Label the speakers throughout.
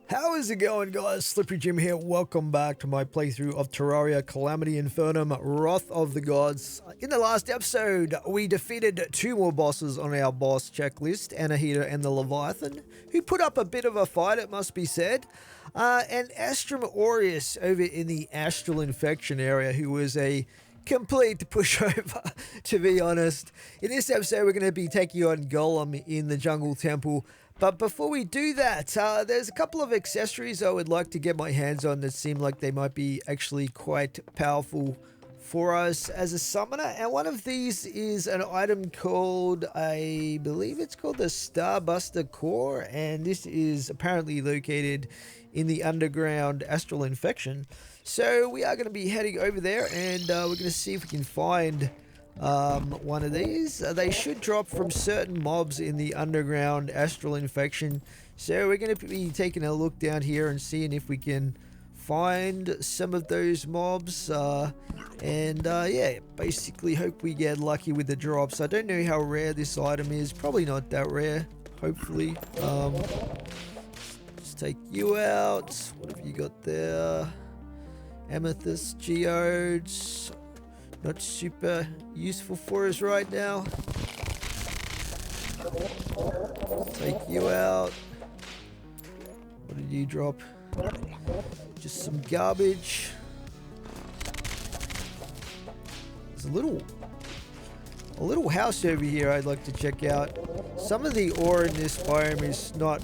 Speaker 1: How is it going, guys? Slippery Jim here. Welcome back to my playthrough of Terraria Calamity Infernum Wrath of the Gods. In the last episode, we defeated two more bosses on our boss checklist, Anahita and the Leviathan, who put up a bit of a fight, it must be said. And Astrum Aureus over in the Astral Infection area, who was a complete pushover, to be honest. In this episode, we're going to be taking on Golem in the Jungle Temple. But before we do that, there's a couple of accessories I would like to get my hands on that seem like they might be actually quite powerful for us as a summoner. And one of these is an item called, I believe it's called the Starbuster Core. And this is apparently located in the underground Astral Infection. So we are going to be heading over there and we're going to see if we can find one of these. They should drop from certain mobs in the underground Astral Infection. So we're going to be taking a look down here and seeing if we can find some of those mobs. Yeah, basically hope we get lucky with the drops. I don't know how rare this item is. Probably not that rare, hopefully. Let's take you out. What have you got there? Amethyst geodes. Not super useful for us right now. Take you out. What did you drop? Just some garbage. There's a little house over here I'd like to check out. Some of the ore in this biome is not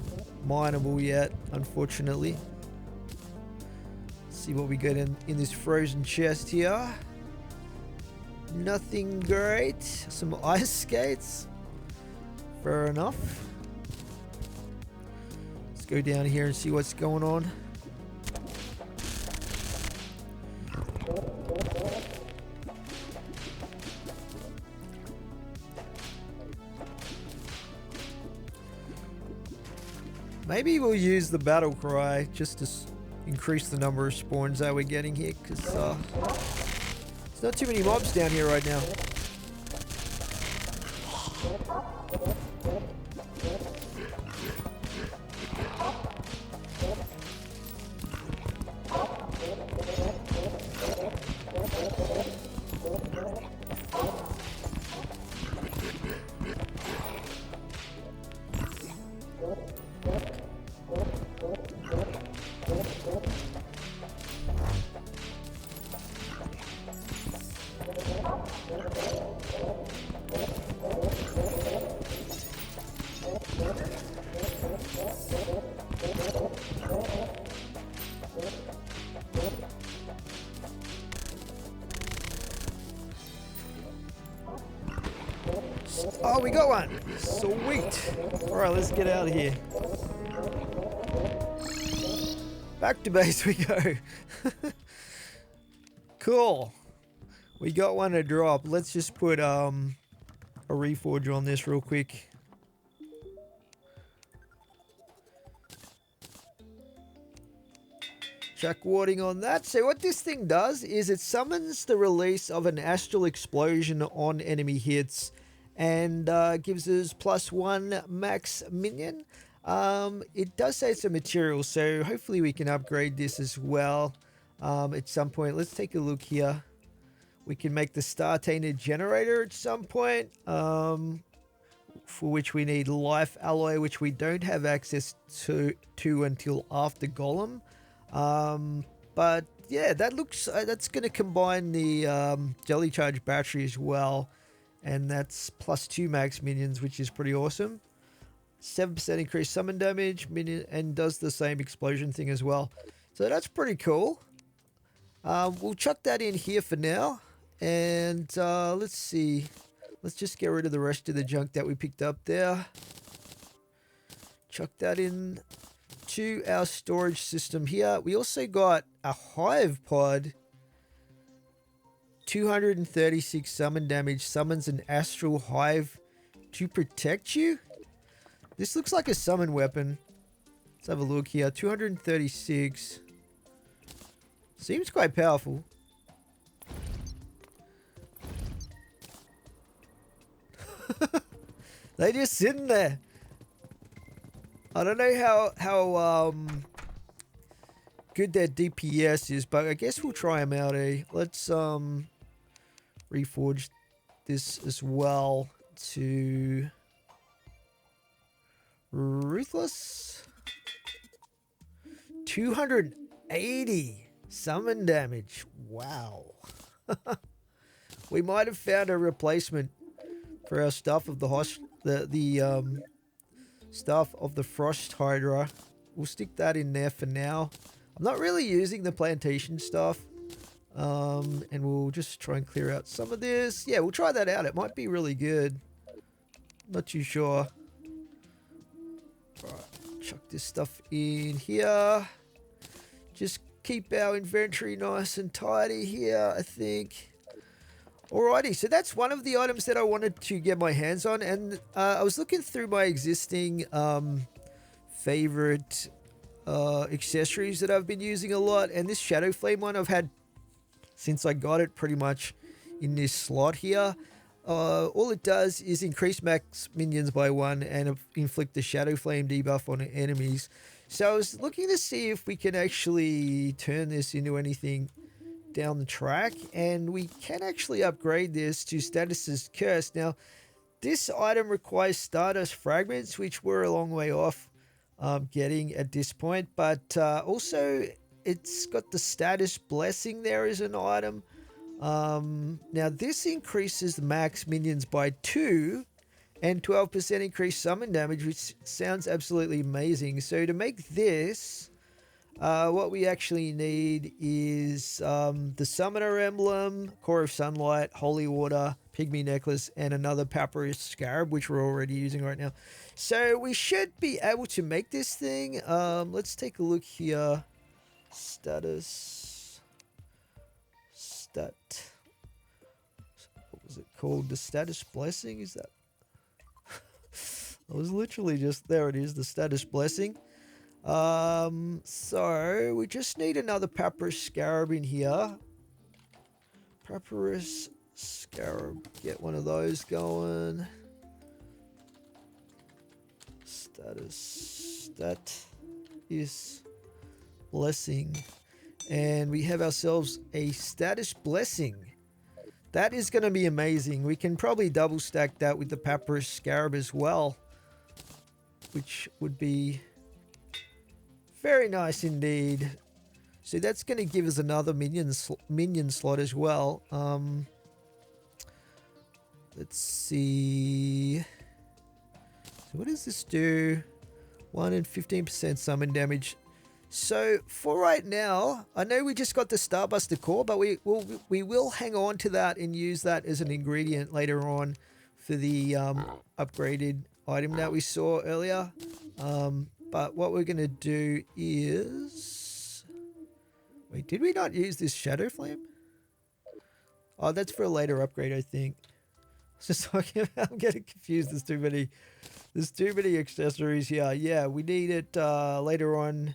Speaker 1: mineable yet, unfortunately. Let's see what we get in this frozen chest here. Nothing great. Some ice skates. Fair enough. Let's go down here and see what's going on. Maybe we'll use the battle cry just to increase the number of spawns that we're getting here, because there's not too many mobs down here right now. Oh, we got one! Sweet! Alright, let's get out of here. Back to base we go. Cool. We got one to drop. Let's just put a reforge on this real quick. Chuck warding on that. So what this thing does is it summons the release of an astral explosion on enemy hits and gives us +1 max minion. It does say it's a material, so hopefully we can upgrade this as well at some point. Let's take a look here. We can make the star tainted generator at some point, for which we need life alloy, which we don't have access to until after Golem. But yeah, that looks that's going to combine the jelly charge battery as well, and that's +2 max minions, which is pretty awesome. 7% increased summon damage, minion, and does the same explosion thing as well. So that's pretty cool. We'll chuck that in here for now, and let's see. Let's just get rid of the rest of the junk that we picked up there. Chuck that in to our storage system here. We also got a hive pod. 236 summon damage, summons an astral hive to protect you. This looks like a summon weapon. Let's have a look here. 236. Seems quite powerful. They just sitting there. I don't know how good their DPS is, but I guess we'll try them out, eh? Let's reforge this as well to Ruthless. 280 summon damage. Wow. We might have found a replacement for our stuff of the stuff of the Frost Hydra. We'll stick that in there for now. I'm not really using the plantation stuff. And we'll just try and clear out some of this. Yeah, we'll try that out. It might be really good. Not too sure. Alright, chuck this stuff in here. Just keep our inventory nice and tidy here, I think. Alrighty, so that's one of the items that I wanted to get my hands on. And I was looking through my existing favorite accessories that I've been using a lot. And this Shadow Flame one I've had since I got it pretty much in this slot here. All it does is increase max minions by 1 and inflict the Shadow Flame debuff on enemies. So I was looking to see if we can actually turn this into anything down the track, and we can actually upgrade this to Status's Curse. Now, this item requires Stardust Fragments, which we're a long way off getting at this point, but also it's got the Status Blessing there as an item. Now this increases the max minions by 2 and 12% increased summon damage, which sounds absolutely amazing. So to make this, what we actually need is the Summoner Emblem, Core of Sunlight, Holy Water, Pygmy Necklace, and another Papyrus Scarab, which we're already using right now. So we should be able to make this thing. Let's take a look here. Status. Stat. What was it called? The Status Blessing? Is that? I was literally just... There it is, the Status Blessing. So we just need another Papyrus Scarab in here. Papyrus Scarab. Get one of those going. Status. That is Blessing. And we have ourselves a Status Blessing. That is going to be amazing. We can probably double stack that with the Papyrus Scarab as well, which would be very nice indeed. So that's going to give us another minion slot as well. Let's see. So what does this do? 1 and 15% summon damage. So for right now, I know we just got the Starbuster core, but we will hang on to that and use that as an ingredient later on for the upgraded item that we saw earlier. But what we're going to do is... Wait, did we not use this Shadow Flame? Oh, that's for a later upgrade, I think. I was just talking about... I'm getting confused. There's too many accessories here. Yeah, we need it later on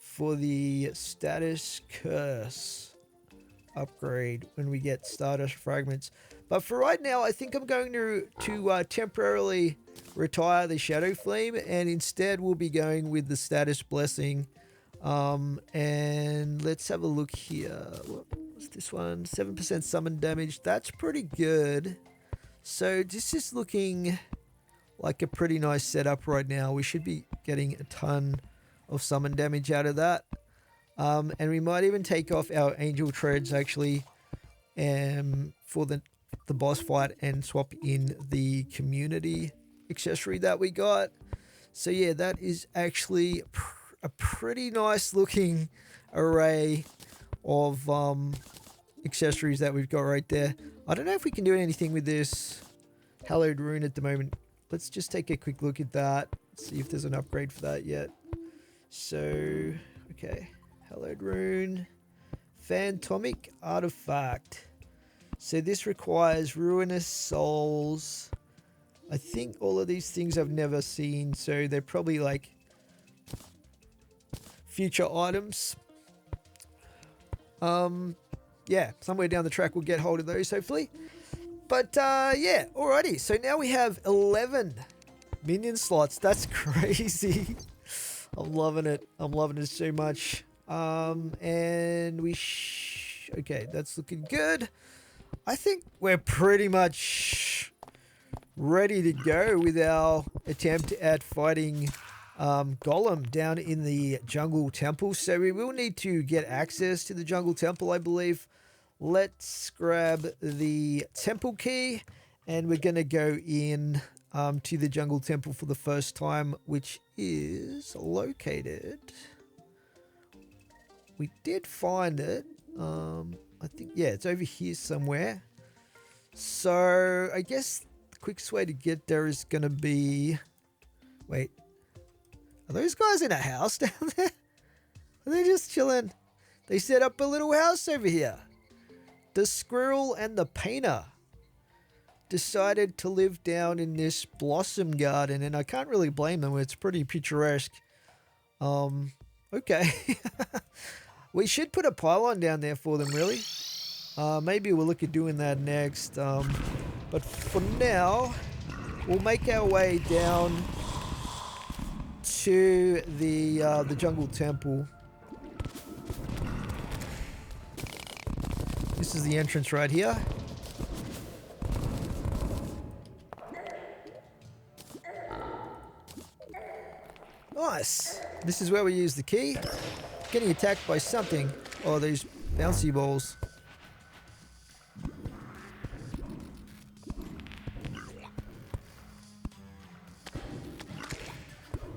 Speaker 1: for the Status Curse upgrade when we get Stardust Fragments. But for right now, I think I'm going to temporarily retire the Shadow Flame, and instead we'll be going with the Status Blessing. And let's have a look here. What's this one? 7% summon damage. That's pretty good. So this is looking like a pretty nice setup right now. We should be getting a ton of summon damage out of that. And we might even take off our Angel Treads actually for the boss fight and swap in the community accessory that we got. So yeah, that is actually a pretty nice looking array of accessories that we've got right there. I don't know if we can do anything with this Hallowed Rune at the moment. Let's just take a quick look at that, see if there's an upgrade for that yet. So okay, Hallowed Rune, Phantomic Artifact. So this requires Ruinous Souls. I think all of these things I've never seen, so they're probably like future items. Yeah, somewhere down the track we'll get hold of those hopefully. But yeah, alrighty. So now we have 11 minion slots. That's crazy. I'm loving it. I'm loving it so much. And okay, that's looking good. I think we're pretty much ready to go with our attempt at fighting Golem down in the jungle temple. So we will need to get access to the jungle temple, I believe. Let's grab the temple key and we're going to go in to the jungle temple for the first time, which is located. We did find it. I think, yeah, it's over here somewhere. So I guess the quickest way to get there is going to be... Wait. Are those guys in a house down there? Are they just chilling? They set up a little house over here. The squirrel and the painter decided to live down in this blossom garden, and I can't really blame them. It's pretty picturesque. Okay. We should put a pylon down there for them, really. Maybe we'll look at doing that next. But for now, we'll make our way down to the jungle temple. This is the entrance right here. Nice. This is where we use the key. Getting attacked by something. Oh, these bouncy balls.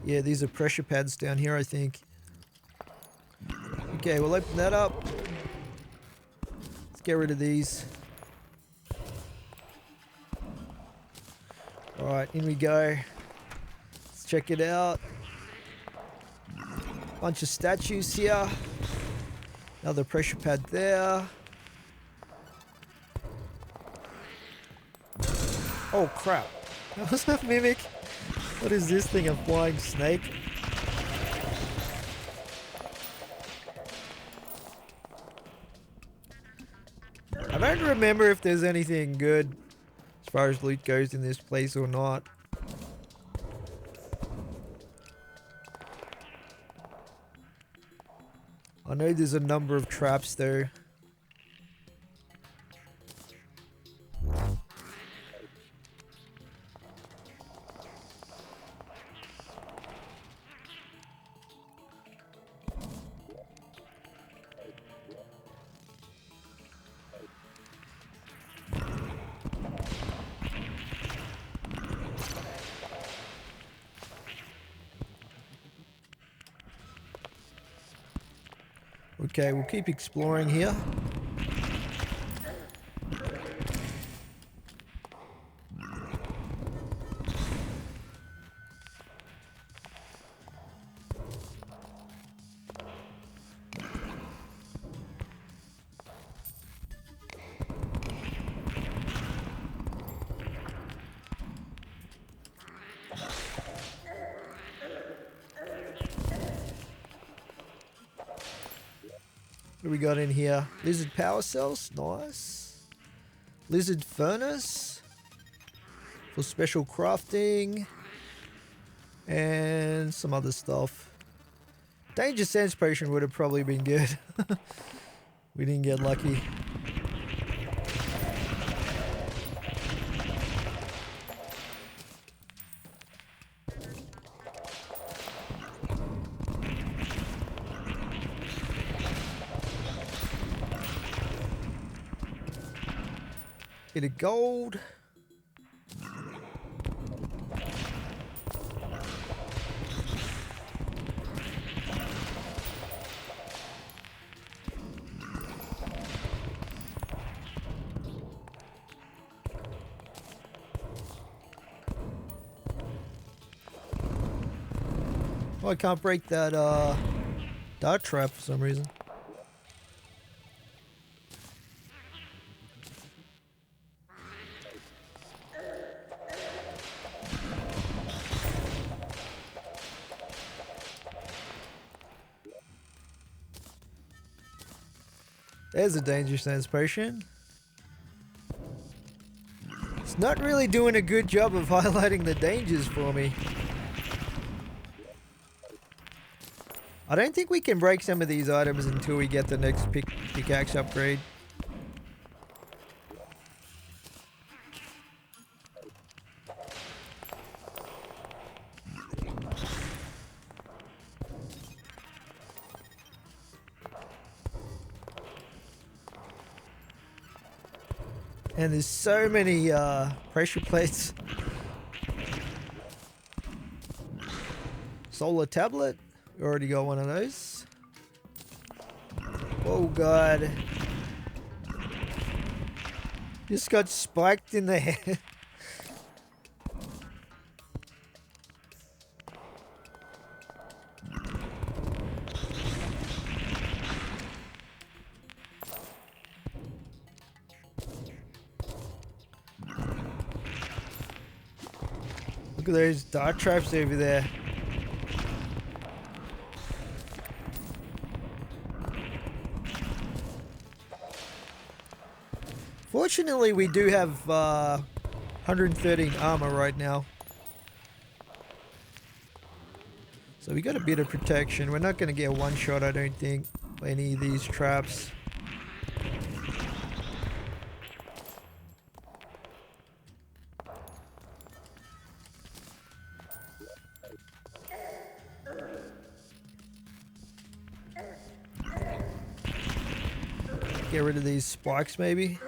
Speaker 1: Yeah, these are pressure pads down here, I think. Okay, we'll open that up. Let's get rid of these. Alright, in we go. Let's check it out. Bunch of statues here. Another pressure pad there. Oh crap. That was a mimic. What is this thing? A flying snake? I don't remember if there's anything good as far as loot goes in this place or not. I know there's a number of traps though. Okay, we'll keep exploring here. What do we got in here? Lizard power cells, nice. Lizard furnace for special crafting and some other stuff. Danger sense potion would have probably been good. We didn't get lucky. Bit of gold. Oh, I can't break that dart trap for some reason. There's a danger sense potion. It's not really doing a good job of highlighting the dangers for me. I don't think we can break some of these items until we get the next pickaxe upgrade. And there's so many pressure plates. Solar tablet. We already got one of those. Oh god. Just got spiked in the head. Look at those dart traps over there. Fortunately, we do have 113 armor right now. So we got a bit of protection. We're not going to get one shot, I don't think, by any of these traps. Get rid of these spikes, maybe.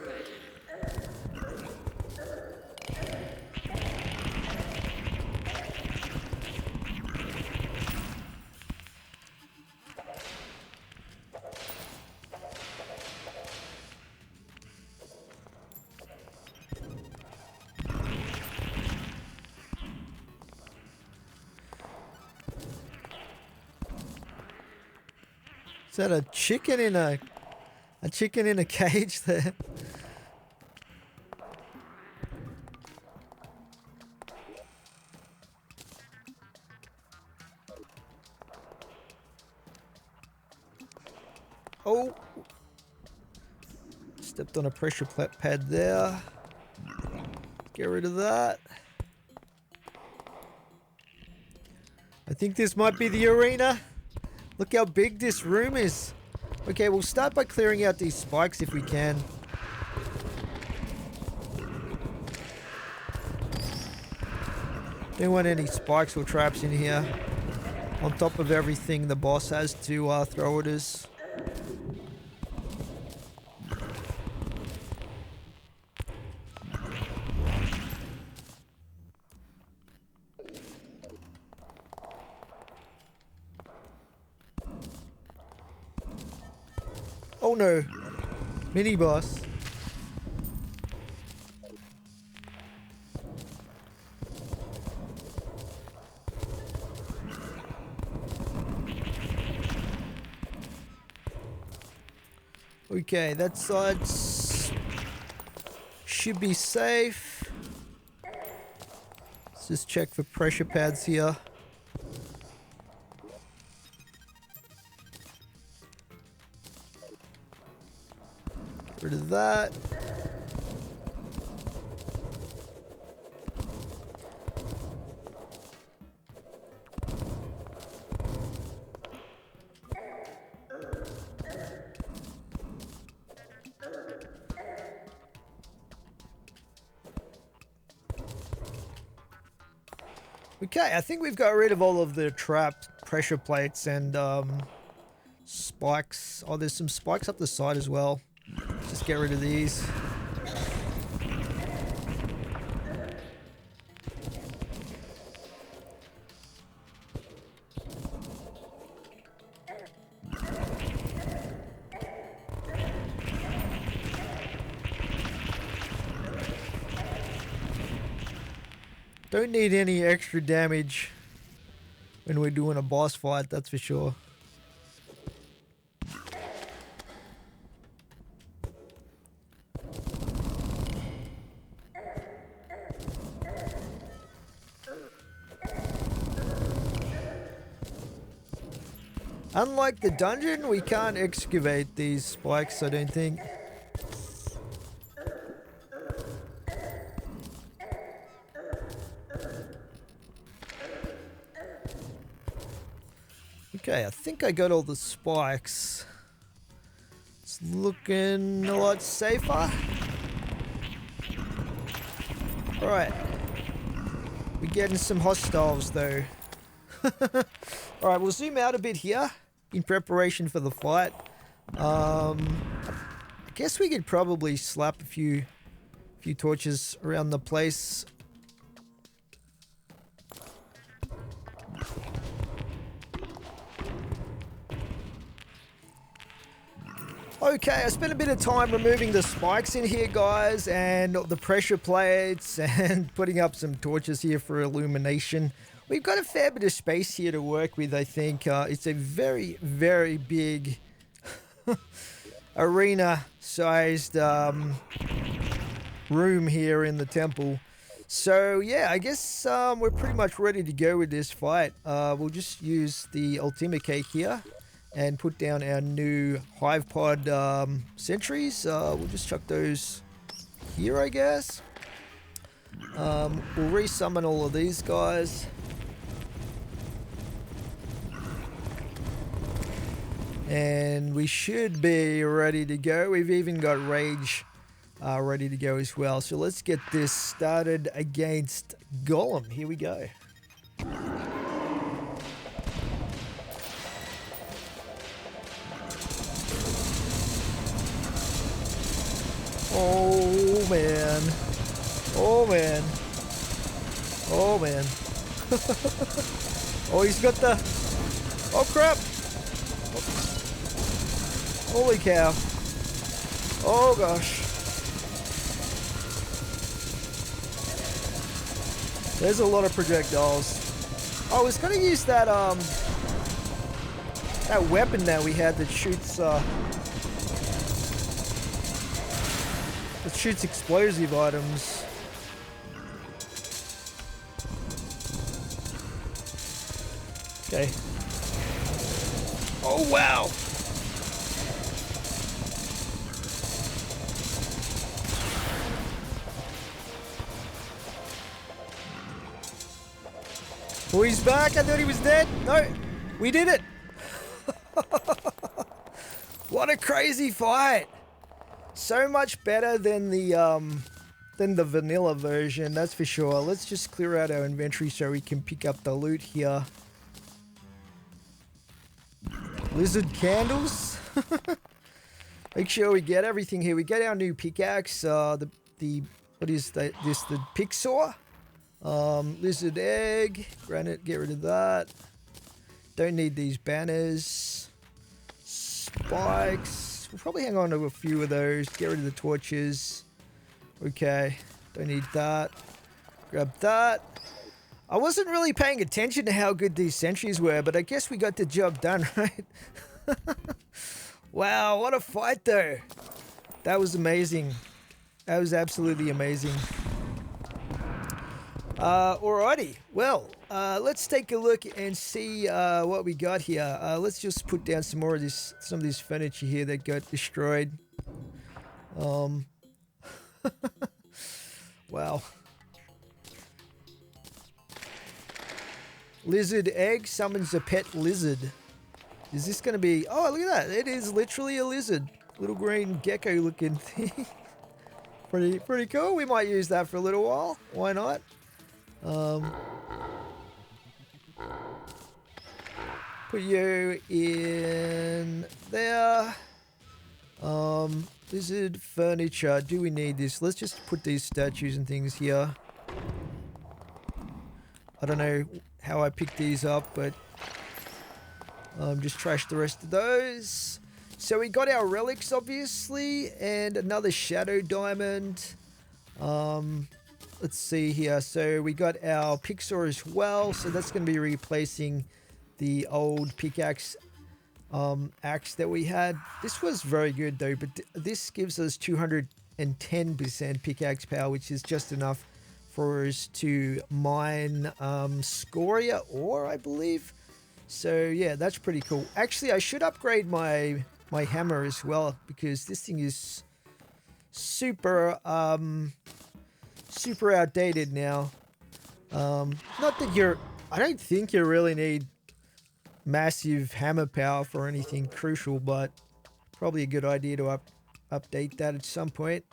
Speaker 1: Is that a chicken in a cage there? Oh! Stepped on a pressure pad there. Get rid of that. I think this might be the arena. Look how big this room is. Okay, we'll start by clearing out these spikes if we can. Don't want any spikes or traps in here. On top of everything the boss has to throw at us. Oh no, mini boss. Okay, that side should be safe. Let's just check for pressure pads here. Rid of that. Okay, I think we've got rid of all of the trapped pressure plates and spikes. Oh, there's some spikes up the side as well. Just get rid of these. Don't need any extra damage when we're doing a boss fight, that's for sure. Unlike the dungeon, we can't excavate these spikes, I don't think. Okay, I think I got all the spikes. It's looking a lot safer. Alright. We're getting some hostiles though. Alright, we'll zoom out a bit here in preparation for the fight. I guess we could probably slap a few torches around the place. Okay, I spent a bit of time removing the spikes in here, guys, and the pressure plates, and putting up some torches here for illumination. We've got a fair bit of space here to work with, I think. It's a very, very big arena-sized room here in the temple. So, yeah, I guess we're pretty much ready to go with this fight. We'll just use the ultimate cake here and put down our new hive pod sentries. We'll just chuck those here, I guess. We'll resummon all of these guys. And we should be ready to go. We've even got rage ready to go as well. So let's get this started against Golem. Here we go. Oh man. Oh man. Oh man. Oh, he's got the... Oh crap. Holy cow. Oh gosh. There's a lot of projectiles. I was gonna use that that weapon that we had that shoots explosive items. Okay. Oh wow. Oh, he's back. I thought he was dead. No, we did it. What a crazy fight. So much better than the vanilla version, that's for sure. Let's just clear out our inventory so we can pick up the loot here. Lizard candles. Make sure we get everything here. We get our new pickaxe. What is that? This the pick saw. Lizard egg, granite, get rid of that. Don't need these banners. Spikes, we'll probably hang on to a few of those. Get rid of the torches. Okay, don't need that. Grab that. I wasn't really paying attention to how good these sentries were, but I guess we got the job done, right? Wow, what a fight though. That was amazing. That was absolutely amazing. Alrighty, well, let's take a look and see what we got here. Let's just put down some more of some of this furniture here that got destroyed. Wow. Lizard egg summons a pet lizard. Is this going to be... Oh, look at that. It is literally a lizard. Little green gecko looking thing. Pretty cool. We might use that for a little while. Why not? Put you in there. Lizard furniture. Do we need this? Let's just put these statues and things here. I don't know how I picked these up, but just trash the rest of those. So we got our relics, obviously, and another shadow diamond. Let's see here. So we got our picksaw as well. So that's going to be replacing the old pickaxe axe that we had. This was very good though, but this gives us 210% pickaxe power, which is just enough for us to mine scoria ore, I believe. So yeah, that's pretty cool. Actually, I should upgrade my hammer as well, because this thing is super super outdated now. Not that I don't think you really need massive hammer power for anything crucial, but probably a good idea to update that at some point.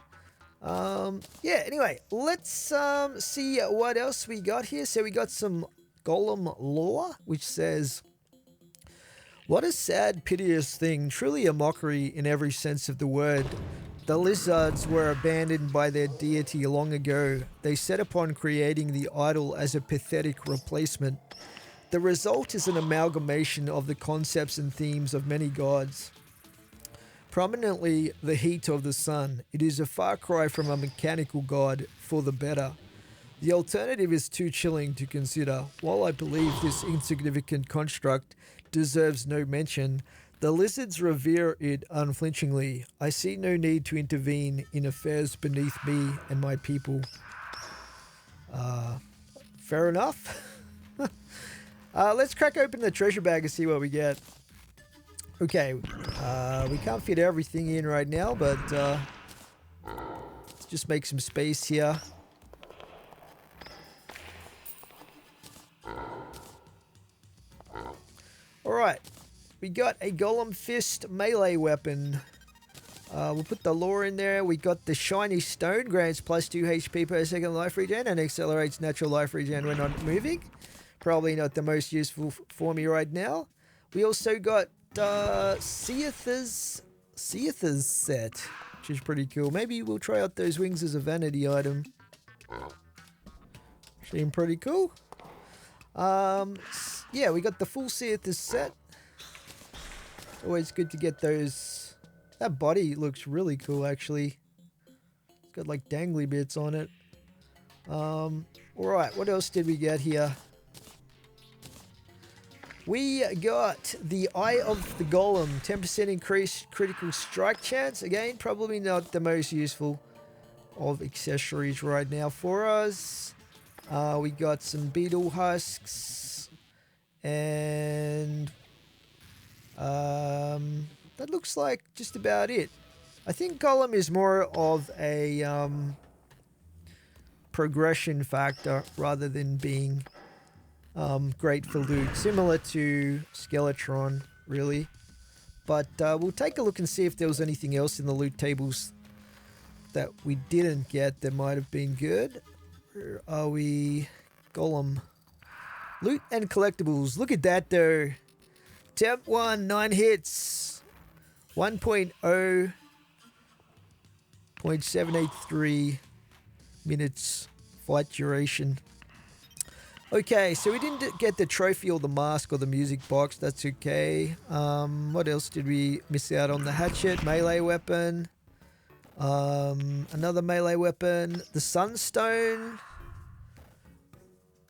Speaker 1: Yeah, anyway, let's see what else we got here. So we got some Golem lore, which says, what a sad, piteous thing, truly a mockery in every sense of the word. The lizards were abandoned by their deity long ago. They set upon creating the idol as a pathetic replacement. The result is an amalgamation of the concepts and themes of many gods. Prominently, the heat of the sun. It is a far cry from a mechanical god for the better. The alternative is too chilling to consider. While I believe this insignificant construct deserves no mention, the lizards revere it unflinchingly. I see no need to intervene in affairs beneath me and my people. Fair enough. Let's crack open the treasure bag and see what we get. Okay, we can't fit everything in right now, but let's just make some space here. Alright, we got a Golem Fist melee weapon. We'll put the lore in there. We got the Shiny Stone, grants plus 2 HP per second life regen and accelerates natural life regen when not moving. Probably not the most useful for me right now. We also got Seath's set, which is pretty cool. Maybe we'll try out those wings as a vanity item. Seem pretty cool. Yeah, we got the full Seath's set. Always good to get those. That body looks really cool, actually. It's got like dangly bits on it. Alright, what else did we get here? We got the Eye of the Golem, 10% increased critical strike chance. Again, probably not the most useful of accessories right now for us. We got some beetle husks, and that looks like just about it. I think Golem is more of a progression factor rather than being great for loot, similar to Skeletron, really. But we'll take a look and see if there was anything else in the loot tables that we didn't get that might have been good. Where are we? Golem. Loot and collectibles. Look at that, though. Temp 1, 9 hits. 1.783 minutes fight duration. Okay, so we didn't get the trophy or the mask or the music box. That's okay. What else did we miss out on? The hatchet, melee weapon. Another melee weapon. The sunstone.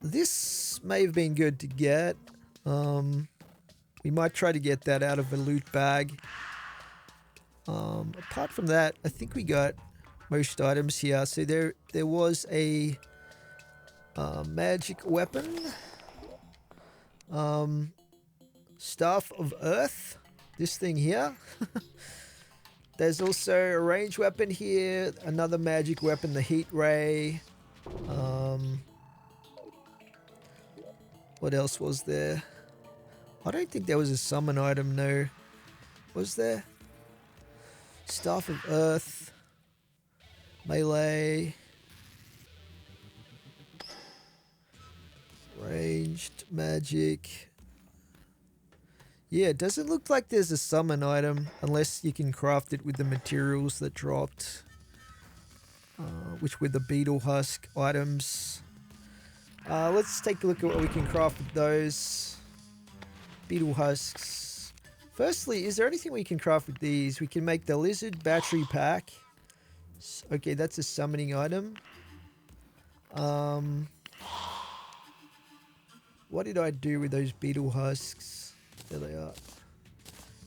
Speaker 1: This may have been good to get. We might try to get that out of a loot bag. Apart from that, I think we got most items here. So there was a magic weapon. Staff of Earth. This thing here. There's also a ranged weapon here. Another magic weapon, the heat ray. What else was there? I don't think there was a summon item, no. Was there? Staff of Earth. Melee. Ranged magic. Yeah, it doesn't look like there's a summon item unless you can craft it with the materials that dropped, which were the beetle husk items. Let's take a look at what we can craft with those beetle husks. Firstly, is there anything we can craft with these? We can make the lizard battery pack. Okay, that's a summoning item. What did I do with those beetle husks? There they are.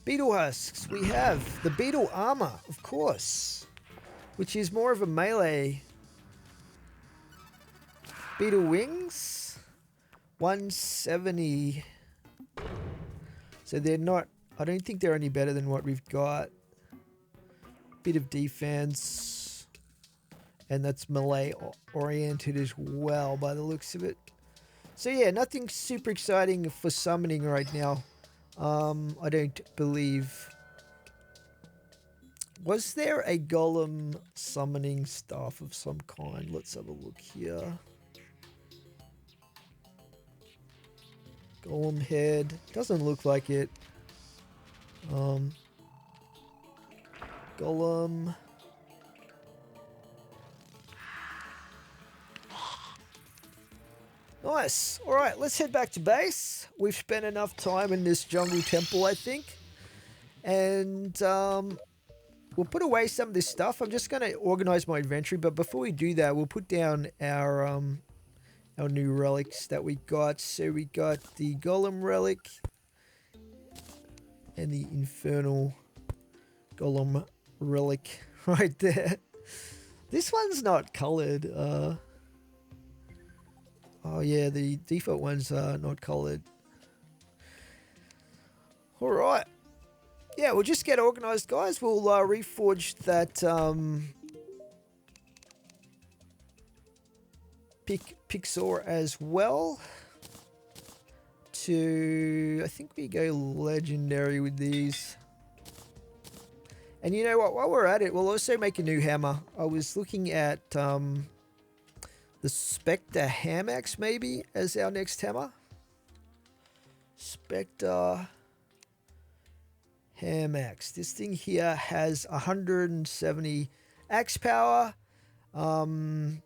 Speaker 1: Beetle husks. We have the beetle armor, of course, which is more of a melee. Beetle wings. 170. So they're not, I don't think they're any better than what we've got. Bit of defense. And that's melee oriented as well by the looks of it. So yeah, nothing super exciting for summoning right now. I don't believe... Was there a golem summoning staff of some kind? Let's have a look here. Golem head. Doesn't look like it. Golem. Nice. Alright, let's head back to base. We've spent enough time in this jungle temple, I think. And we'll put away some of this stuff. I'm just going to organize my inventory. But before we do that, we'll put down our new relics that we got. So we got the Golem relic and the Infernal Golem relic right there. This one's not colored. Oh yeah, the default ones are not colored. All right. Yeah, we'll just get organized, guys. We'll reforge that Pixar as well. I think we go legendary with these. And you know what? While we're at it, we'll also make a new hammer. I was looking at the Spectre Hamax maybe as our next hammer. Spectre Hamax. This thing here has 170 axe power. So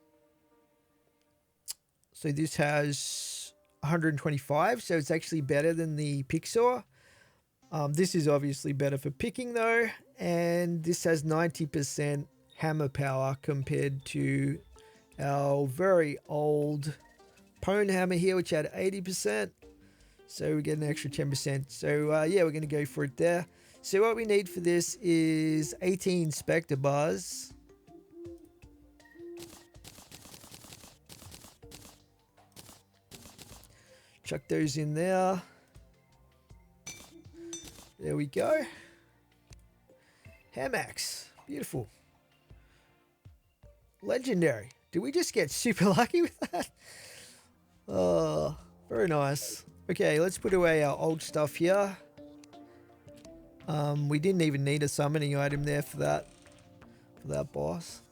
Speaker 1: this has 125. So it's actually better than the Pixar. This is obviously better for picking though. And this has 90% hammer power compared to our very old Pwn hammer here, which had 80%. So we get an extra 10%. So yeah, we're going to go for it there. So what we need for this is 18 Spectre bars. Chuck those in there. There we go. Hamax. Beautiful. Legendary. Did we just get super lucky with that? Oh, very nice. Okay, let's put away our old stuff here. We didn't even need a summoning item there for that boss.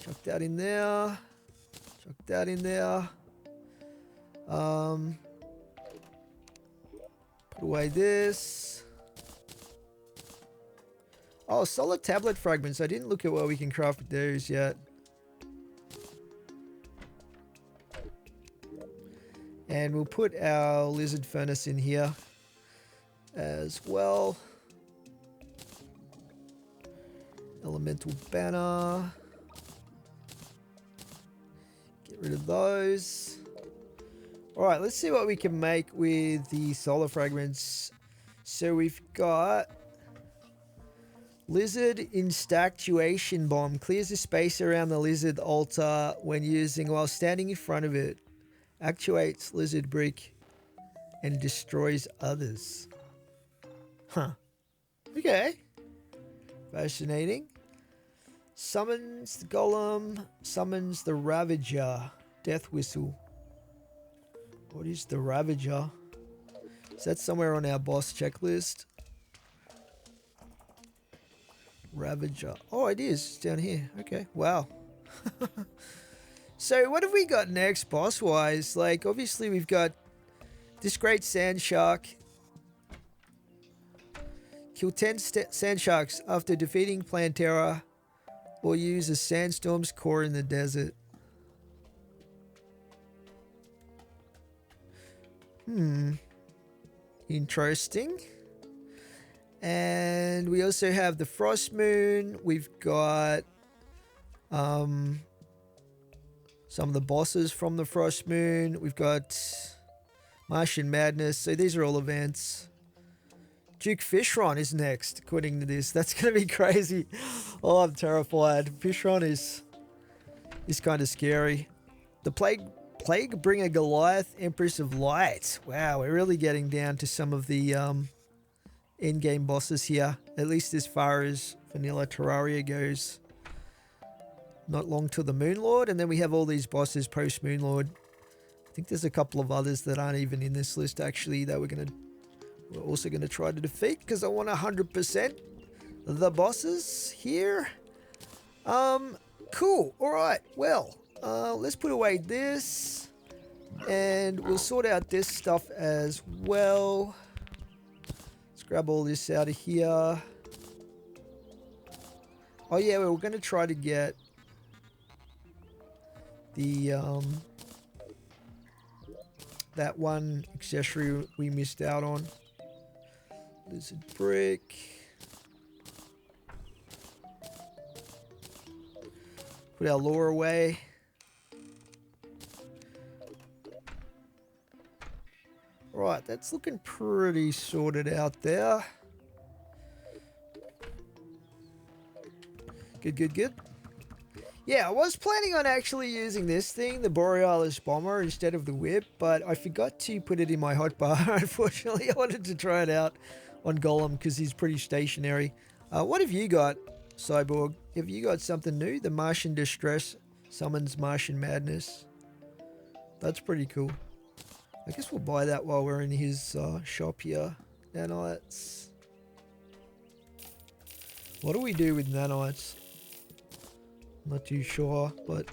Speaker 1: Chuck that in there. Chuck that in there. Put away this. Oh, solid tablet fragments. I didn't look at what we can craft with those yet. And we'll put our lizard furnace in here as well. Elemental banner. Get rid of those. Alright, let's see what we can make with the solar fragments. So we've got Lizard Instactuation Bomb. Clears the space around the lizard altar when using while standing in front of it. Actuates lizard brick and destroys others. Huh. Okay. Fascinating. Summons the Golem. Summons the Ravager. Death Whistle. What is the Ravager? Is that somewhere on our boss checklist? Ravager. Oh, it is. It's down here. Okay. Wow. So what have we got next boss-wise? Like, obviously we've got this great sand shark. Kill 10 sand sharks after defeating Plantera, or use a sandstorm's core in the desert. Interesting. And we also have the Frost Moon. We've got some of the bosses from the Frost Moon. We've got Martian Madness. So these are all events. Duke Fishron is next, according to this. That's going to be crazy. Oh, I'm terrified. Fishron is kind of scary. The Plague Bringer Goliath, Empress of Light. Wow, we're really getting down to some of the in-game bosses here. At least as far as vanilla Terraria goes. Not long till the Moonlord, and then we have all these bosses post Moonlord. I think there's a couple of others that aren't even in this list actually that we're going to we're also going to try to defeat because I want 100% the bosses here. Cool. All right. Well, let's put away this and we'll sort out this stuff as well. Let's grab all this out of here. Oh yeah, we're going to try to get the that one accessory we missed out on. Lizard brick. Put our lore away. Right, that's looking pretty sorted out there. Good. Yeah, I was planning on actually using this thing, the Borealis Bomber, instead of the whip, but I forgot to put it in my hotbar. Unfortunately, I wanted to try it out on Golem because he's pretty stationary. What have you got, Cyborg? Have you got something new? The Martian Distress summons Martian Madness. That's pretty cool. I guess we'll buy that while we're in his shop here. Nanites. What do we do with nanites? Not too sure, but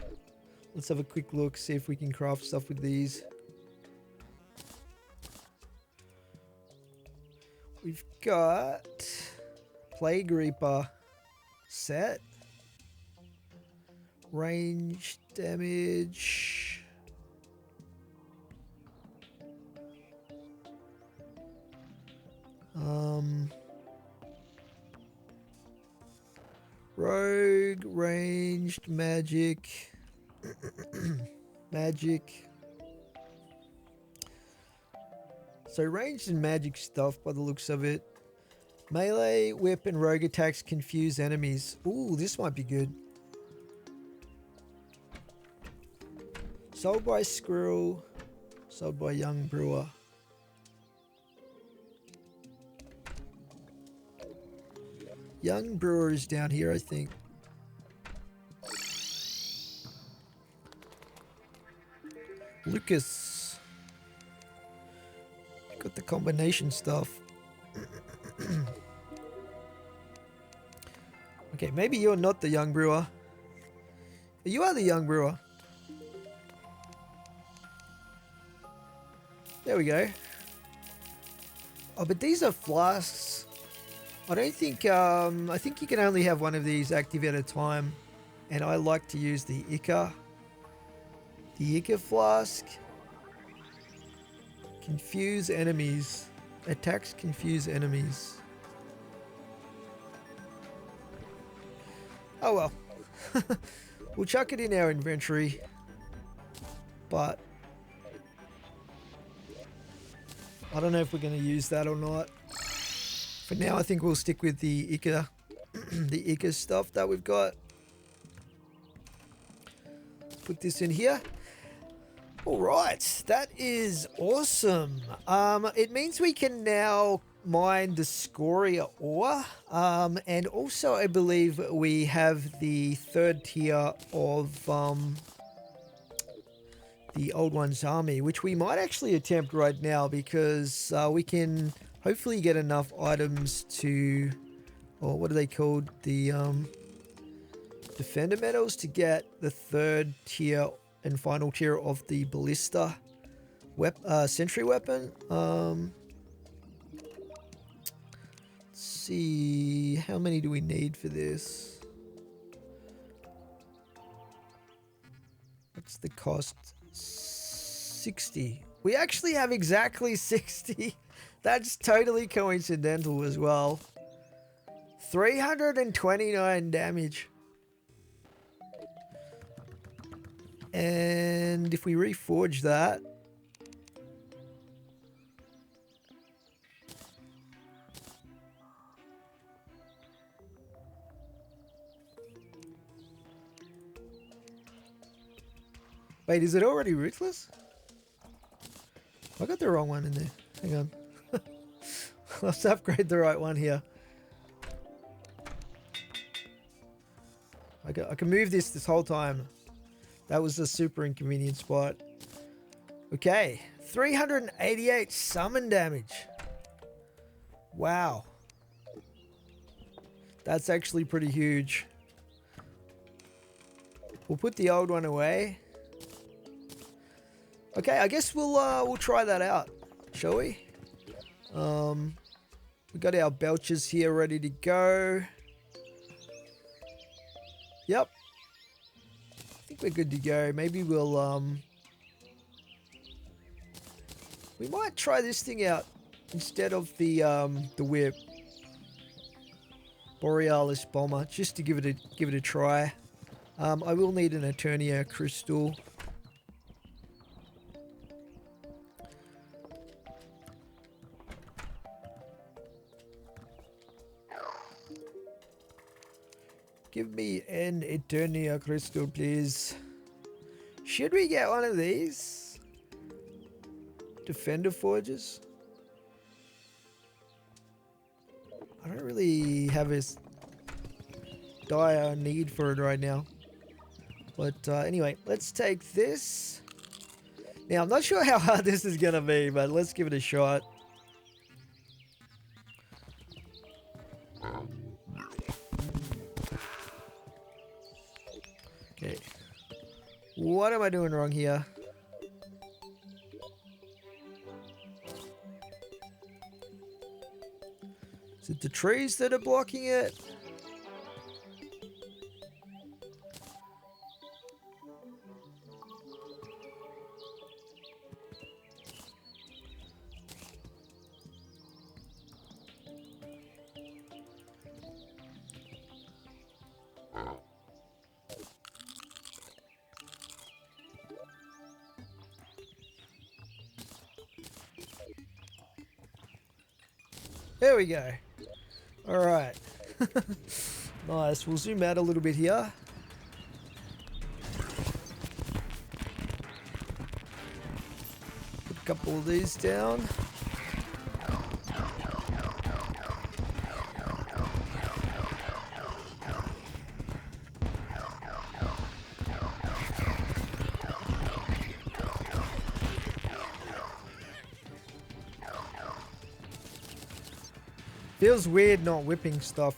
Speaker 1: let's have a quick look, see if we can craft stuff with these. We've got Plague Reaper set. Range damage. Rogue, ranged, magic. Magic. So ranged and magic stuff by the looks of it. Melee, whip, and rogue attacks confuse enemies. Ooh, this might be good. Sold by Squirrel. Sold by Young Brewer. Young Brewer is down here, I think. Lucas. Got the combination stuff. Okay, maybe you're not the Young Brewer. You are the Young Brewer. There we go. Oh, but these are flasks. I don't think, I think you can only have one of these active at a time. And I like to use the Ica. The Ica flask. Confuse enemies. Attacks confuse enemies. Oh well. We'll chuck it in our inventory. But I don't know if we're going to use that or not. For now, I think we'll stick with the Ica, the Ica stuff that we've got. Put this in here. All right, that is awesome. It means we can now mine the scoria ore, and also I believe we have the third tier of the Old One's Army, which we might actually attempt right now because we can hopefully get enough items to, or what are they called, the defender medals, to get the third tier and final tier of the ballista sentry weapon. Let's see, how many do we need for this? What's the cost? 60. We actually have exactly 60. That's totally coincidental as well. 329 damage. And if we reforge that, wait, is it already ruthless? I got the wrong one in there. Hang on. Let's upgrade the right one here. I can move this whole time. That was a super inconvenient spot. Okay, 388 summon damage. Wow. That's actually pretty huge. We'll put the old one away. Okay, I guess we'll try that out, shall we? We got our belches here ready to go. Yep. I think we're good to go. Maybe we'll we might try this thing out instead of the whip. Borealis bomber, just to give it a try. I will need an Eternia crystal. Give me an Eternia crystal, please. Should we get one of these? Defender forges? I don't really have a dire need for it right now. But anyway, let's take this. Now, I'm not sure how hard this is going to be, but let's give it a shot. Okay. What am I doing wrong here? Is it the trees that are blocking it? There we go. All right. Nice. We'll zoom out a little bit here. Put a couple of these down. Feels weird not whipping stuff.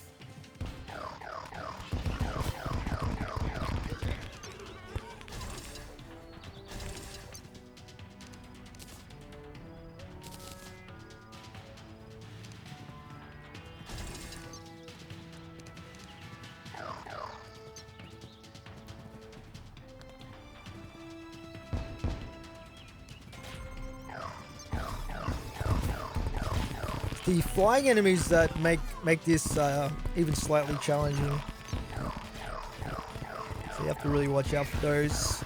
Speaker 1: The flying enemies that make this even slightly challenging. So you have to really watch out for those.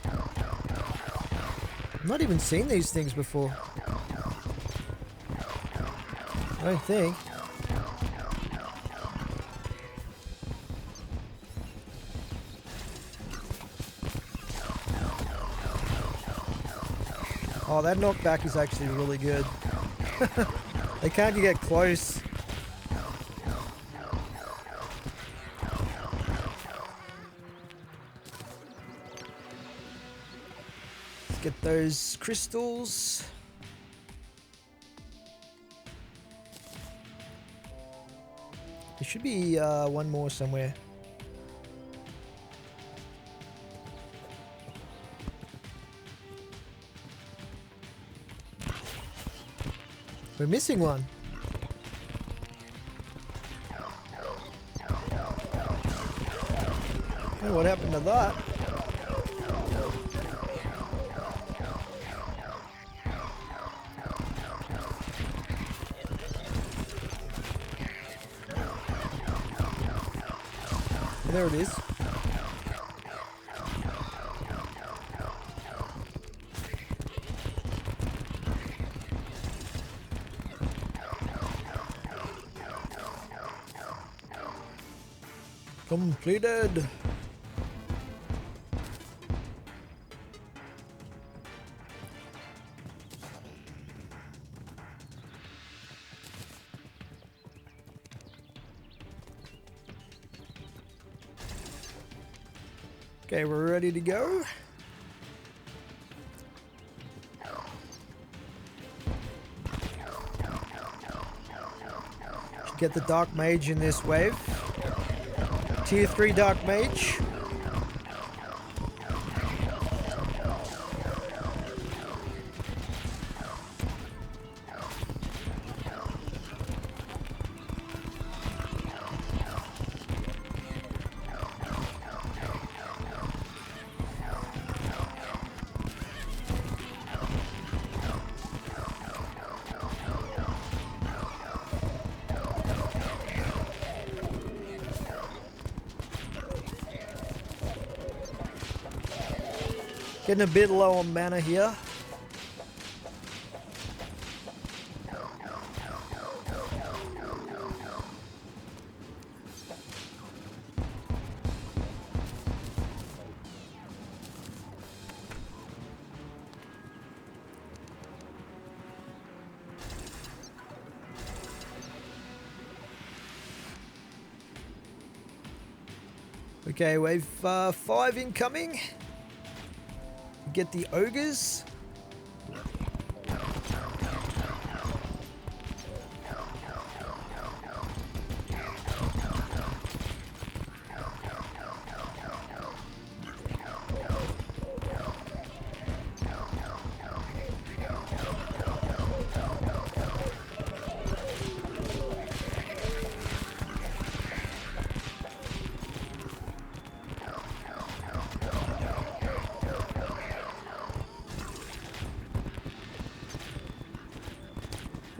Speaker 1: I've not even seen these things before. I don't think. Oh, that knockback is actually really good. They can't get close. Let's get those crystals. There should be one more somewhere. We're missing one. Oh, what happened to that? There it is. Completed. Okay, we're ready to go. get the Dark Mage in this wave. Tier 3 Dark Mage. Getting a bit low on mana here. Okay, wave 5 incoming. Get the ogres.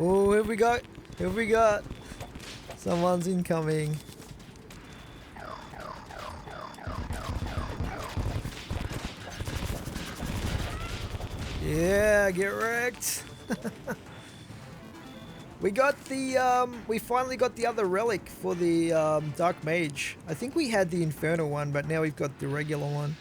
Speaker 1: Oh, who have we got? Who have we got? Someone's incoming. Yeah, get wrecked. We got the, we finally got the other relic for the Dark Mage. I think we had the Infernal one, but now we've got the regular one.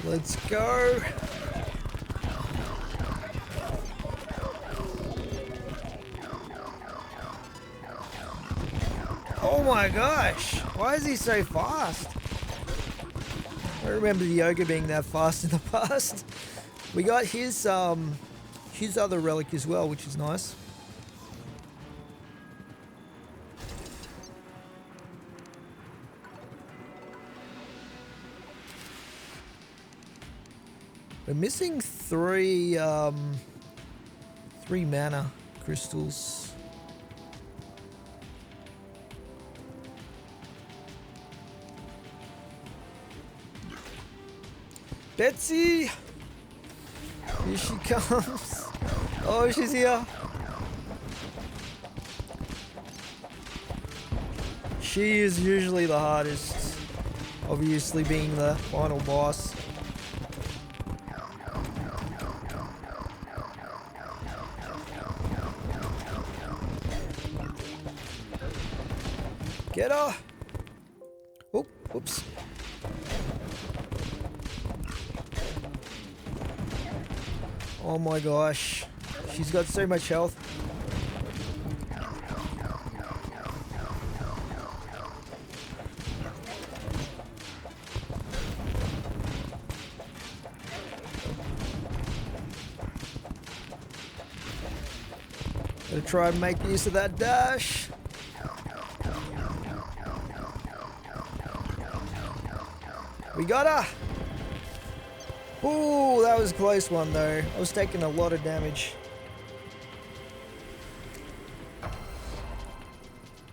Speaker 1: Let's go. Oh my gosh. Why is he so fast? I don't remember the Ogre being that fast in the past. We got his other relic as well, which is nice. We're missing three mana crystals. Betsy! Here she comes. Oh, she's here. She is usually the hardest, obviously being the final boss. Get her! Oh, oops. Oh my gosh. She's got so much health. Gonna try and make use of that dash. We got her! Ooh, that was a close one though. I was taking a lot of damage.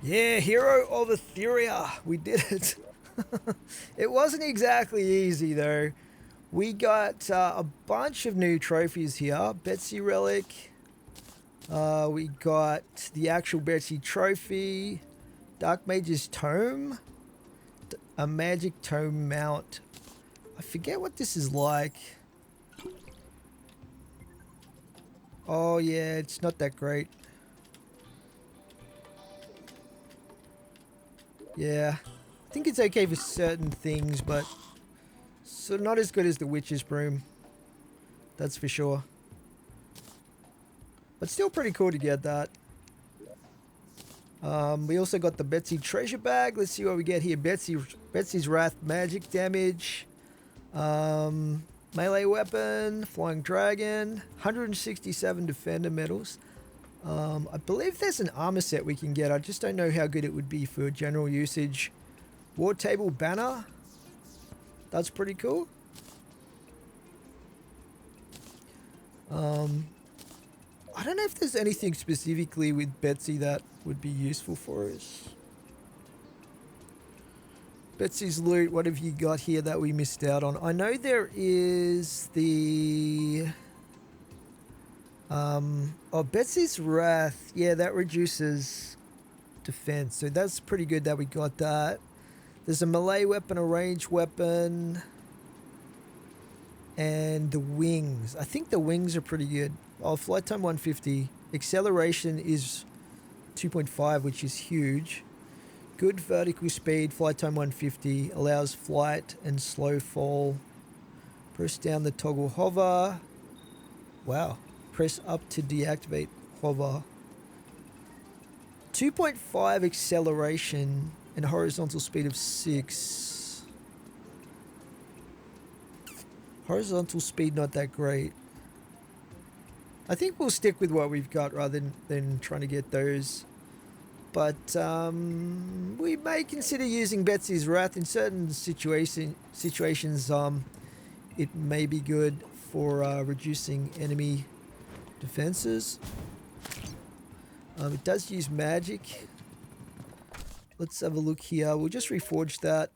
Speaker 1: Yeah, Hero of Etheria. We did it. It wasn't exactly easy though. We got a bunch of new trophies here. Betsy Relic. We got the actual Betsy trophy, Dark Mage's Tome, a magic tome mount. I forget what this is like. Oh yeah, it's not that great. Yeah, I think it's okay for certain things, but so not as good as the Witch's Broom. That's for sure. But still pretty cool to get that. We also got the Betsy treasure bag. Let's see what we get here. Betsy's Wrath magic damage. Melee weapon, flying dragon, 167 defender medals. I believe there's an armor set we can get. I just don't know how good it would be for general usage. War table banner. That's pretty cool. I don't know if there's anything specifically with Betsy that would be useful for us. Betsy's loot, what have you got here that we missed out on? I know there is the... oh, Betsy's Wrath. Yeah, that reduces defense. So that's pretty good that we got that. There's a melee weapon, a ranged weapon, and the wings. I think the wings are pretty good. Oh, flight time 150. Acceleration is 2.5, which is huge. Good vertical speed, flight time 150. Allows flight and slow fall. Press down the toggle hover. Wow. Press up to deactivate hover. 2.5 acceleration and horizontal speed of 6. Horizontal speed not that great. I think we'll stick with what we've got rather than trying to get those. But we may consider using Betsy's Wrath in certain situations. It may be good for reducing enemy defenses. It does use magic. Let's have a look here. We'll just reforge that.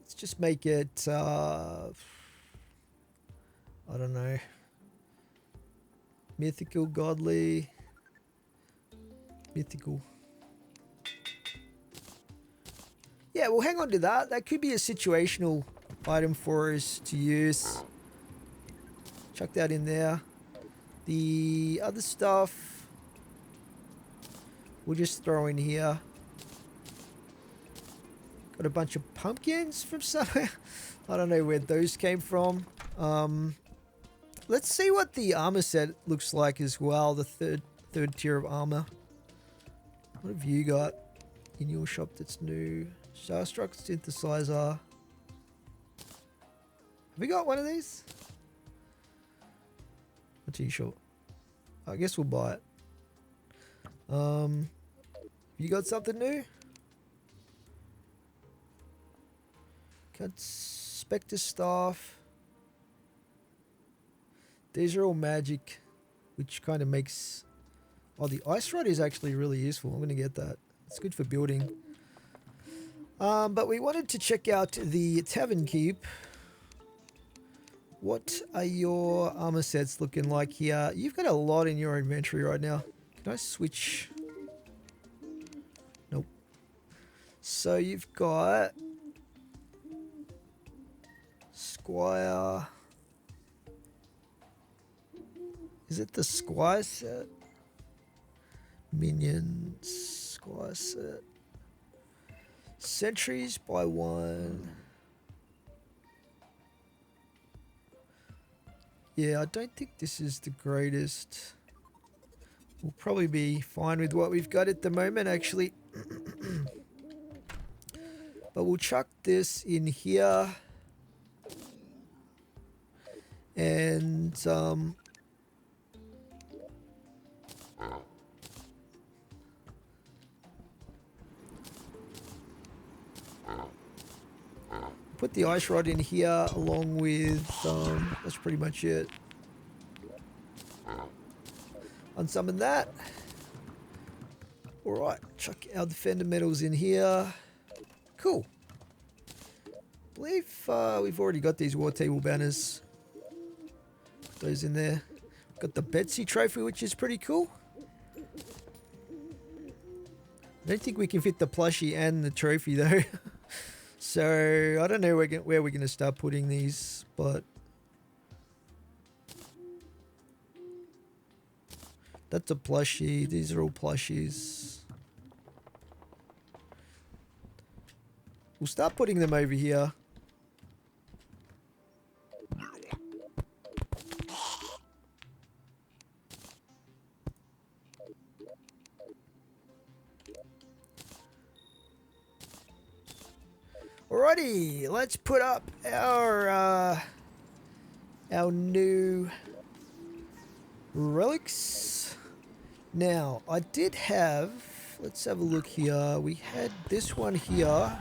Speaker 1: Let's just make it... I don't know. Mythical, godly... Mythical. Yeah, we'll hang on to that. That could be a situational item for us to use. Chuck that in there. The other stuff we'll just throw in here. Got a bunch of pumpkins from somewhere. I don't know where those came from. Let's see what the armor set looks like as well. The third tier of armor. What have you got in your shop that's new? Starstruck synthesizer. Have we got one of these? Not too sure. I guess we'll buy it. You got something new? Got Spectre Staff. These are all magic, which kind of makes... Oh, the Ice Rod is actually really useful. I'm going to get that. It's good for building. But we wanted to check out the Tavern Keep. What are your armor sets looking like here? You've got a lot in your inventory right now. Can I switch? Nope. So you've got Squire. Is it the Squire set? Minions, Squire set. Sentries by 1. Yeah, I don't think this is the greatest. We'll probably be fine with what we've got at the moment, actually. But we'll chuck this in here. And, put the ice rod in here along with, that's pretty much it. Unsummon that. Alright, chuck our defender medals in here. Cool. I believe we've already got these war table banners. Put those in there. Got the Betsy trophy, which is pretty cool. I don't think we can fit the plushie and the trophy though. So I don't know where we're going to start putting these, but that's a plushie. These are all plushies. We'll start putting them over here. Alrighty, let's put up our new relics. Now, I did have, let's have a look here. We had this one here,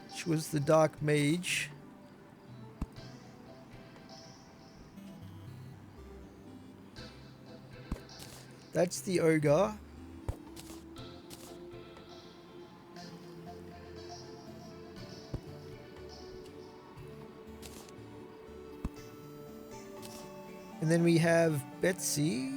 Speaker 1: which was the Dark Mage. That's the Ogre. And then we have Betsy.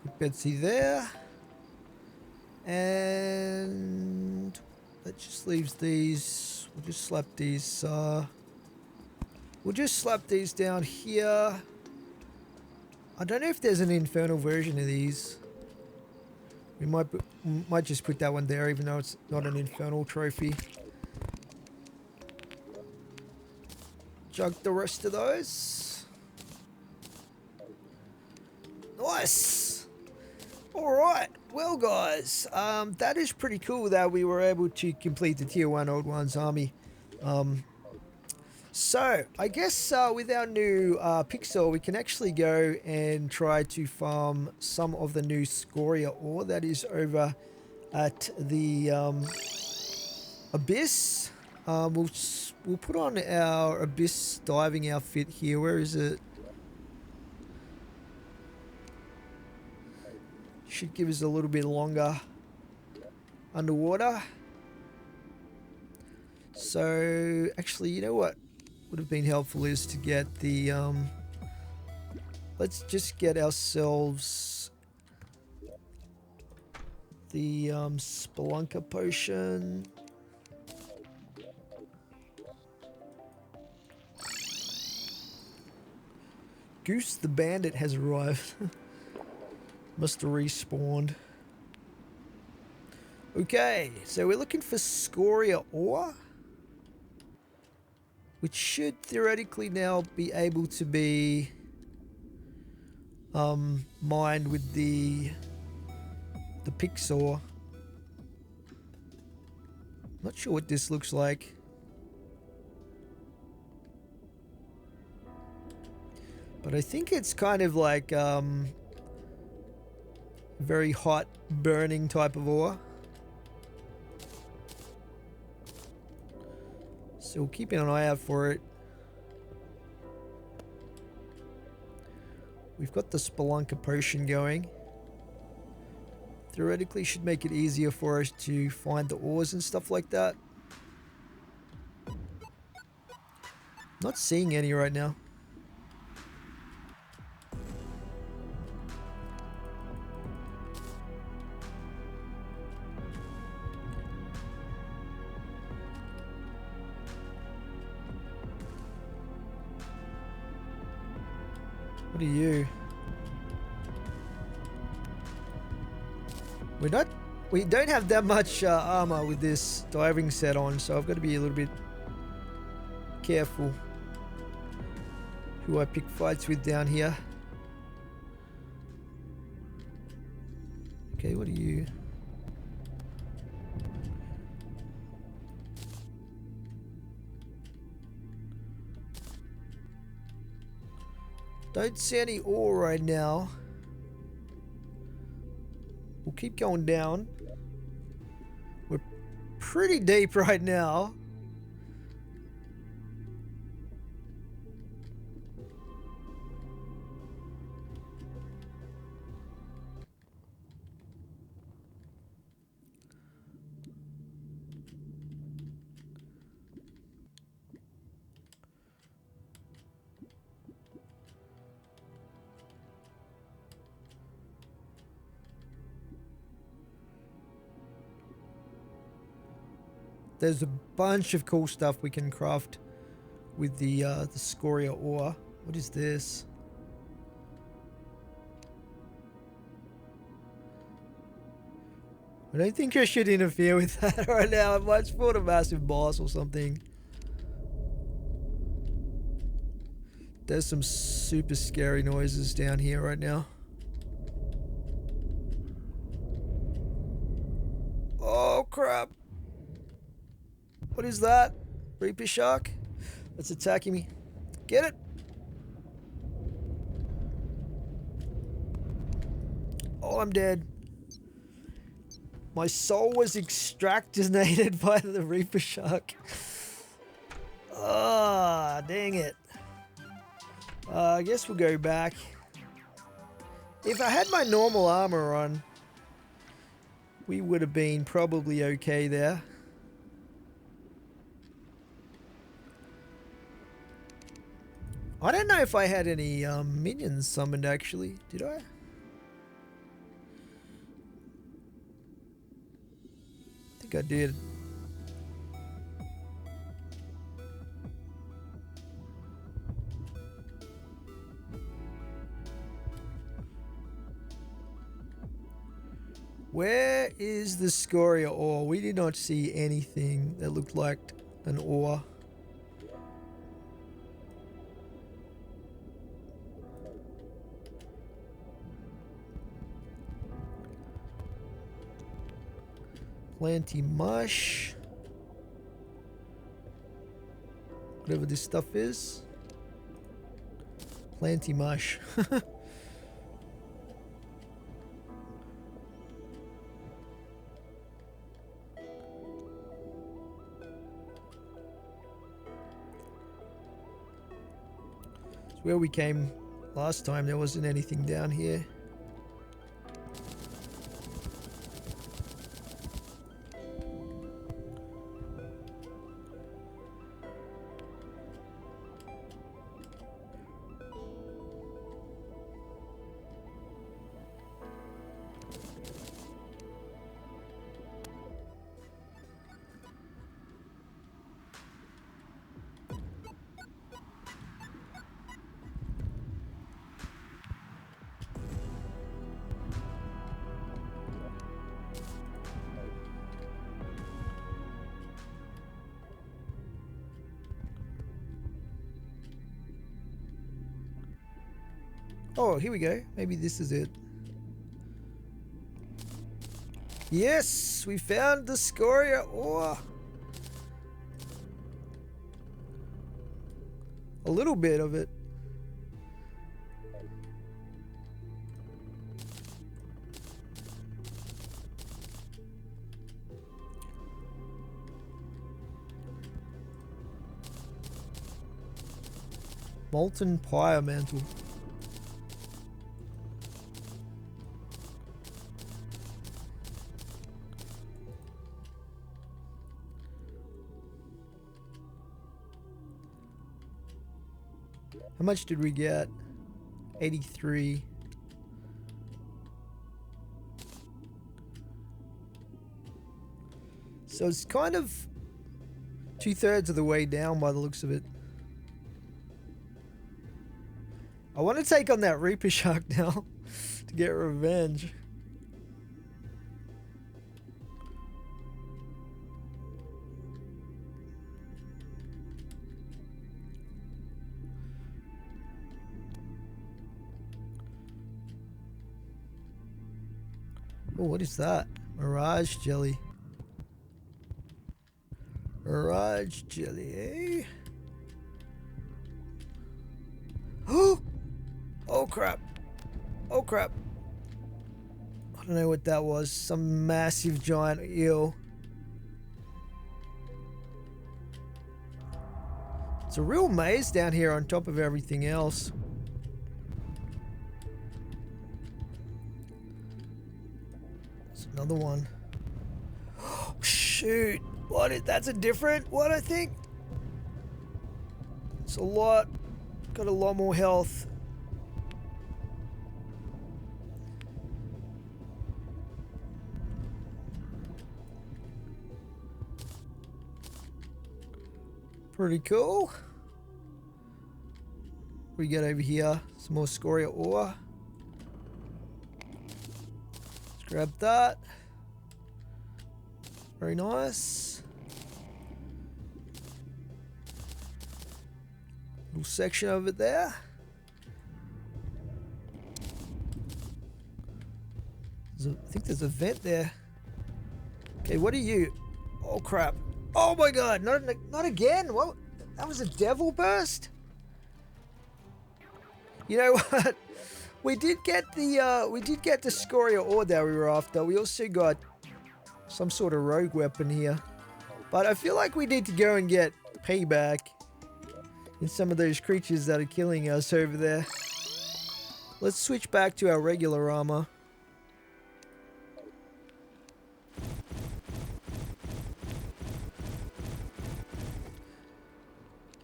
Speaker 1: Put Betsy there. And that just leaves these. We'll just slap these. We'll just slap these down here. I don't know if there's an infernal version of these. We might just put that one there, even though it's not an infernal trophy. Jug the rest of those. Nice. All right. Well, guys, that is pretty cool that we were able to complete the Tier 1 Old Ones army. So, I guess with our new pixel, we can actually go and try to farm some of the new scoria ore that is over at the Abyss. We'll put on our Abyss diving outfit here. Where is it? Should give us a little bit longer underwater. So actually, you know what would have been helpful is to get the let's just get ourselves the Spelunker potion. Goose the Bandit has arrived. Must have respawned. Okay, so we're looking for scoria ore, which should theoretically now be able to be mined with the pixel. Not sure what this looks like. But I think it's kind of like very hot, burning type of ore. So we'll keep an eye out for it. We've got the Spelunker potion going. Theoretically should make it easier for us to find the ores and stuff like that. Not seeing any right now. What are you? We don't have that much armor with this diving set on, so I've got to be a little bit careful who I pick fights with down here. Okay, what are you? Don't see any ore right now. We'll keep going down. We're pretty deep right now. There's a bunch of cool stuff we can craft with the scoria ore. What is this? I don't think I should interfere with that right now. I might spawn a massive boss or something. There's some super scary noises down here right now. Oh crap. What is that? Reaper shark? It's attacking me. Get it! Oh, I'm dead. My soul was extracted by the Reaper shark. Ah, dang it. I guess we'll go back. If I had my normal armor on, we would have been probably okay there. I don't know if I had any minions summoned actually. Did I? I think I did. Where is the scoria ore? We did not see anything that looked like an ore. Planty mush. Whatever this stuff is. Planty mush. It's where we came last time. There wasn't anything down here. Oh, here we go. Maybe this is it. Yes, we found the scoria ore. A little bit of it. Molten pyre mantle. How much did we get? 83. So it's kind of 2/3 of the way down by the looks of it. I want to take on that Reaper shark now to get revenge. Oh, what is that? Mirage jelly. Mirage jelly, eh? Oh! Oh crap. Oh crap. I don't know what that was. Some massive giant eel. It's a real maze down here on top of everything else. There's another one. Oh, shoot. What is, that's a different one, I think. It's a lot. Got a lot more health. Pretty cool. We got over here some more scoria ore. Let's grab that. Very nice. Little section of it there. I think there's a vent there. Okay, what are you? Oh crap. Oh my god, not again. What? That was a devil burst? You know what? We did get the scoria ore that we were after. We also got some sort of rogue weapon here. But I feel like we need to go and get payback in some of those creatures that are killing us over there. Let's switch back to our regular armor.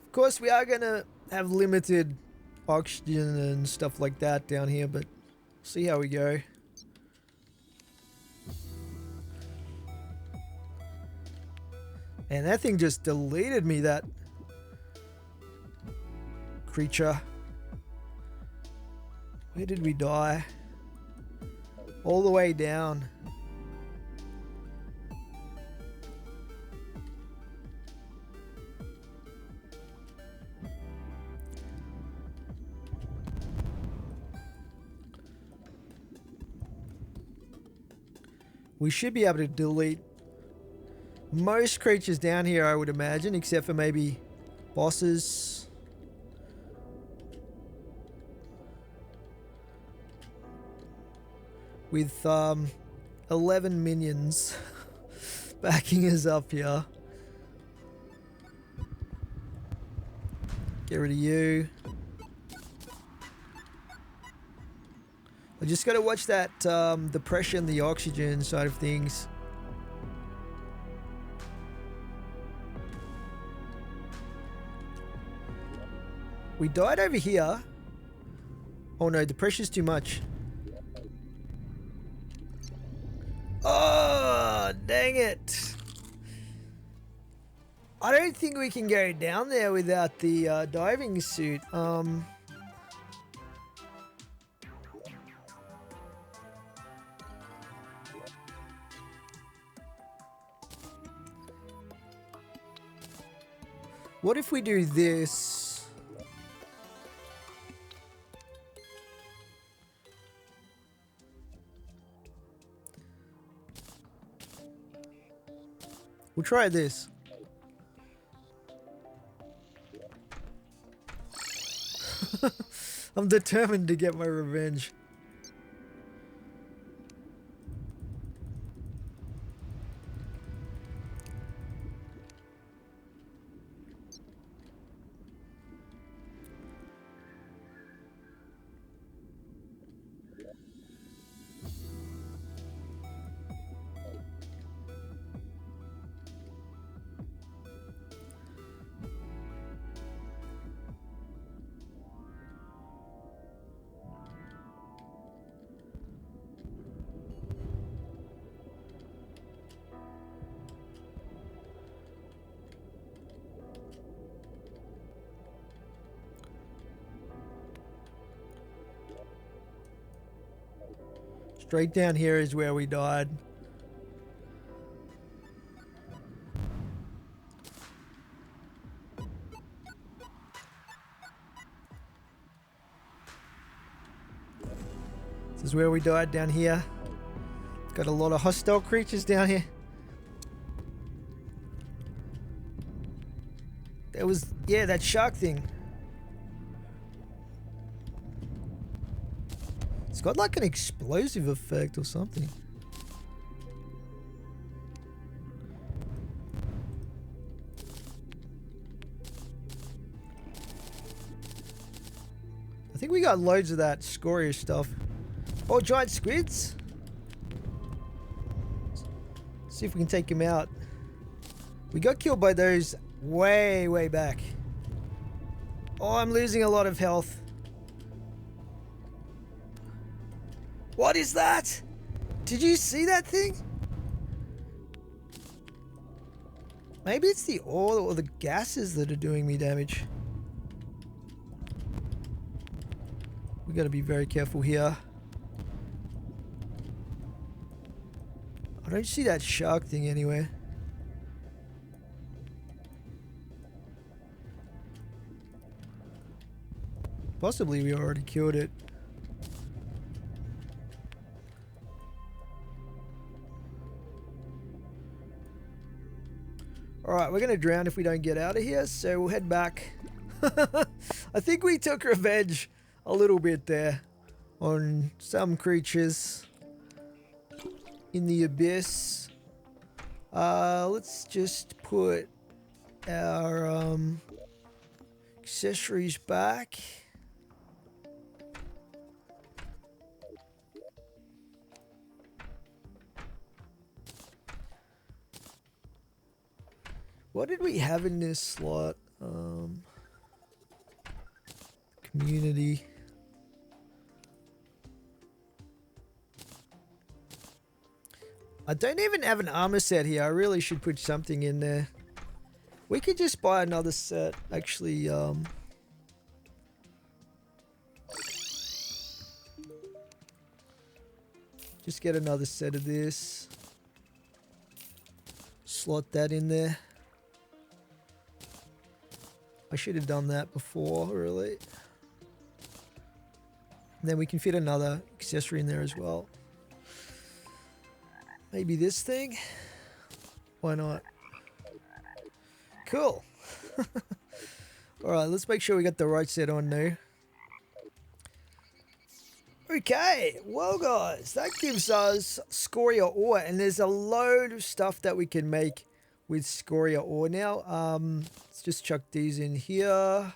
Speaker 1: Of course, we are going to have limited oxygen and stuff like that down here, but see how we go. And that thing just deleted me, that creature. Where did we die? All the way down. We should be able to delete most creatures down here, I would imagine, except for maybe bosses. With 11 minions backing us up here. Get rid of you. I just got to watch that, the pressure and the oxygen side of things. We died over here. Oh no, the pressure's too much. Oh, dang it. I don't think we can go down there without the diving suit. What if we do this? We'll try this. I'm determined to get my revenge. Straight down here is where we died. This is where we died, down here. Got a lot of hostile creatures down here. There was, yeah, that shark thing. It's got like an explosive effect or something. think we got loads of that scoria stuff. Oh, giant squids. See if we can take him out. We got killed by those way back. Oh, I'm losing a lot of health. What is that? Did you see that thing? Maybe it's the oil or the gases that are doing me damage. We gotta be very careful here. I don't see that shark thing anywhere. Possibly we already killed it. Alright, we're going to drown if we don't get out of here, so we'll head back. I think we took revenge a little bit there on some creatures in the abyss. Let's just put our accessories back. What did we have in this slot? Community. I don't even have an armor set here. I really should put something in there. We could just buy another set. Actually, just get another set of this. Slot that in there. I should have done that before, really. And then we can fit another accessory in there as well. Maybe this thing? Why not? Cool. Alright, let's make sure we got the right set on now. Okay, well guys, that gives us scoria ore, and there's a load of stuff that we can make with scoria ore now. Let's just chuck these in here.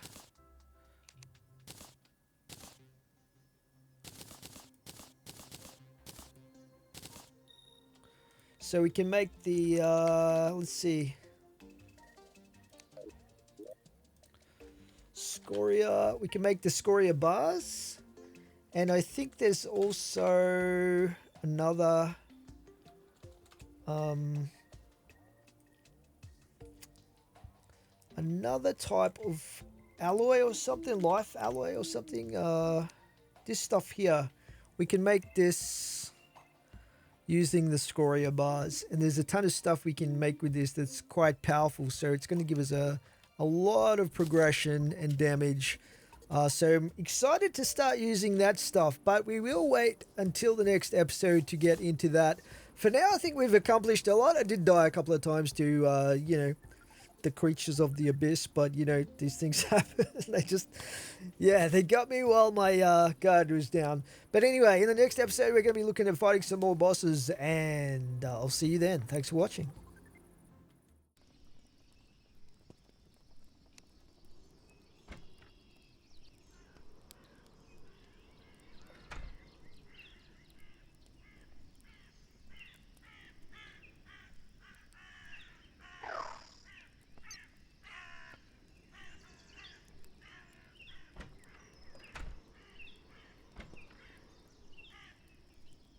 Speaker 1: So we can make the, let's see. Scoria, we can make the scoria bars. And I think there's also another, another type of alloy or something, life alloy or something. This stuff here, we can make this using the scoria bars, and there's a ton of stuff we can make with this that's quite powerful, so it's going to give us a lot of progression and damage. So I'm excited to start using that stuff, but we will wait until the next episode to get into that. For now, I think we've accomplished a lot. I did die a couple of times to, you know, the creatures of the abyss, but, you know, these things happen. They just, yeah, they got me while my guard was down. But anyway, in the next episode, we're going to be looking at fighting some more bosses, and I'll see you then. Thanks for watching.